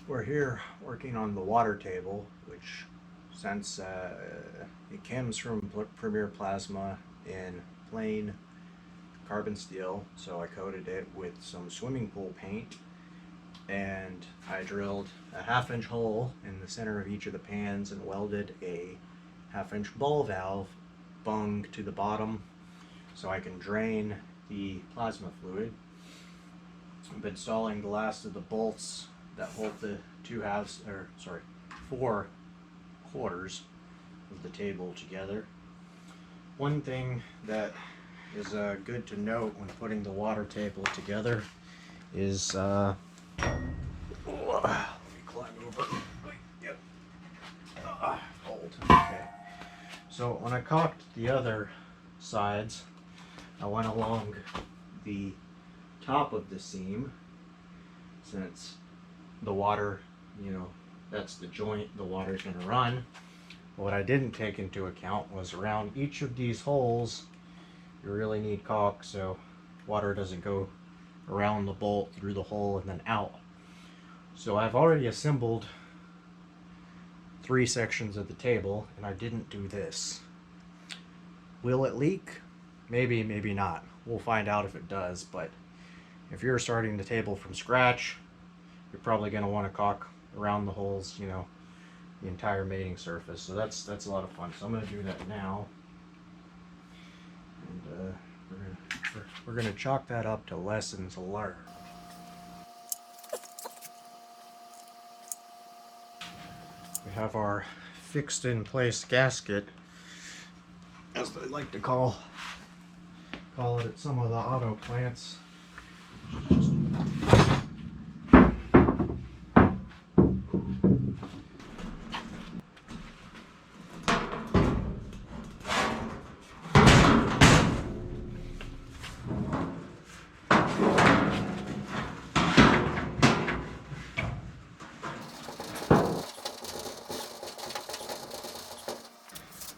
We're here working on the water table, which since it comes from Premier Plasma in plain carbon steel, so I coated it with some swimming pool paint, and I drilled a half-inch hole in the center of each of the pans and welded a half-inch ball valve bung to the bottom so I can drain the plasma fluid. I'm installing the last of the bolts that hold the four quarters of the table together. One thing that is good to note when putting the water table together is let me climb over. Yep. Hold. Okay. So when I caulked the other sides, I went along the top of the seam, since the water, that's the joint the water's going to run. What I didn't take into account was around each of these holes, you really need caulk so water doesn't go around the bolt through the hole and then out. So I've already assembled 3 sections of the table, and I didn't do this. Will it leak? Maybe, maybe not. We'll find out if it does, but if you're starting the table from scratch, you're probably going to want to caulk around the holes, the entire mating surface. So that's a lot of fun. So I'm going to do that now. And we're going to chalk that up to lessons learned. We have our fixed in place gasket, as they like to call it at some of the auto plants.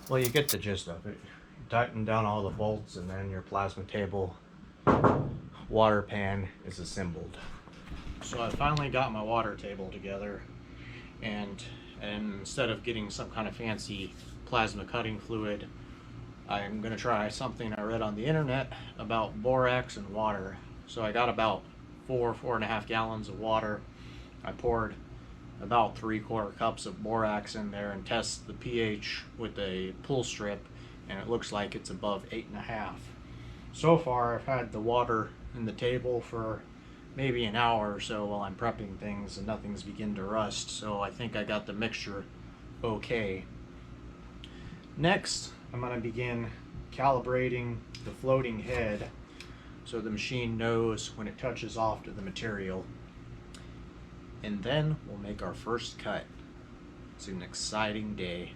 Well, you get the gist of it. You tighten down all the bolts, and then your plasma table water pan is assembled. So I finally got my water table together, and instead of getting some kind of fancy plasma cutting fluid, I'm going to try something I read on the internet about borax and water. So I got about 4.5 gallons of water. I poured about 3/4 cups of borax in there and test the pH with a pull strip, and it looks like it's above 8.5. So far I've had the water in the table for maybe an hour or so while I'm prepping things, and nothing's begun to rust, so I think I got the mixture okay. Next, I'm going to begin calibrating the floating head so the machine knows when it touches off to the material. And then we'll make our first cut. It's an exciting day.